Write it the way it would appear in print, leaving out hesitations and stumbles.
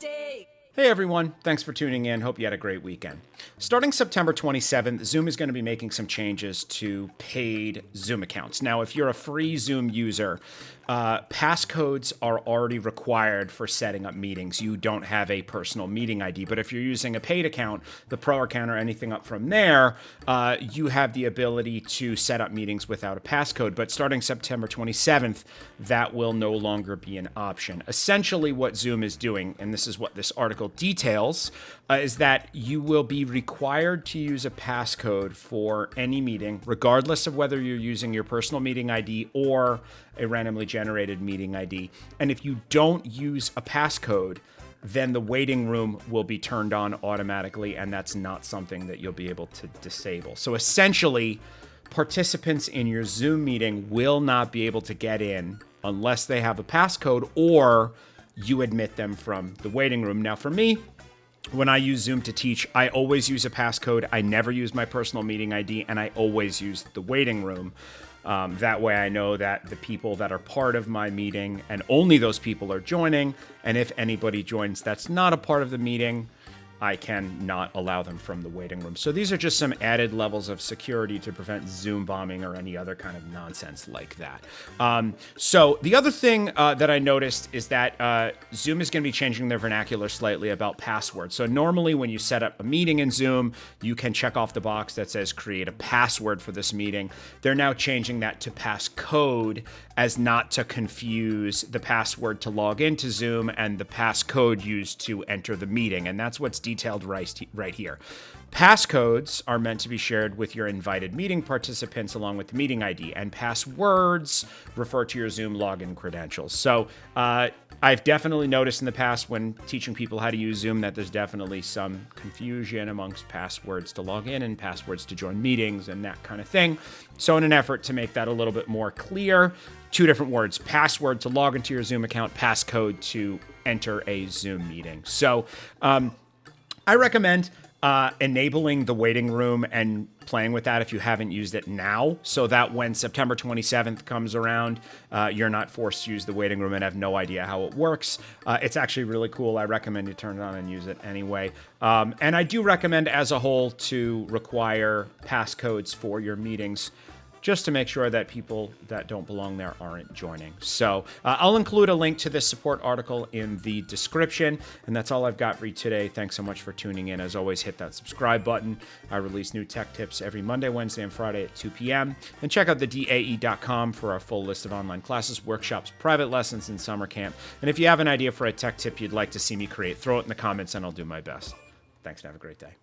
Hey everyone, thanks for tuning in. Hope you had a great weekend. Starting September 27th, Zoom is going to be making some changes to paid Zoom accounts. Now, if you're a free Zoom user, passcodes are already required for setting up meetings. You don't have a personal meeting ID, but if you're using a paid account, the pro account or anything up from there, you have the ability to set up meetings without a passcode. But starting September 27th, that will no longer be an option. Essentially what Zoom is doing, and this is what this article details, is that you will be required to use a passcode for any meeting, regardless of whether you're using your personal meeting ID or a randomly generated meeting ID. And if you don't use a passcode, then the waiting room will be turned on automatically, and that's not something that you'll be able to disable. So essentially, participants in your Zoom meeting will not be able to get in unless they have a passcode or you admit them from the waiting room. Now, for me, when I use Zoom to teach, I always use a passcode. I never use my personal meeting ID, and I always use the waiting room. That way I know that the people that are part of my meeting and only those people are joining. And if anybody joins that's not a part of the meeting, I can not allow them from the waiting room. So these are just some added levels of security to prevent Zoom bombing or any other kind of nonsense like that. So the other thing that I noticed is that Zoom is going to be changing their vernacular slightly about passwords. So normally when you set up a meeting in Zoom, you can check off the box that says create a password for this meeting. They're now changing that to passcode as not to confuse the password to log into Zoom and the passcode used to enter the meeting. And that's what's detailed right here. Passcodes are meant to be shared with your invited meeting participants along with the meeting ID, and passwords refer to your Zoom login credentials. So I've definitely noticed in the past when teaching people how to use Zoom that there's definitely some confusion amongst passwords to log in and passwords to join meetings and that kind of thing. So in an effort to make that a little bit more clear, two different words: password to log into your Zoom account, passcode to enter a Zoom meeting. So I recommend enabling the waiting room and playing with that if you haven't used it now, so that when September 27th comes around, you're not forced to use the waiting room and have no idea how it works. It's actually really cool. I recommend you turn it on and use it anyway. And I do recommend as a whole to require passcodes for your meetings, just to make sure that people that don't belong there aren't joining. So I'll include a link to this support article in the description. And that's all I've got for you today. Thanks so much for tuning in. As always, hit that subscribe button. I release new tech tips every Monday, Wednesday, and Friday at 2 p.m. And check out the DAE.com for our full list of online classes, workshops, private lessons, and summer camp. And if you have an idea for a tech tip you'd like to see me create, throw it in the comments and I'll do my best. Thanks and have a great day.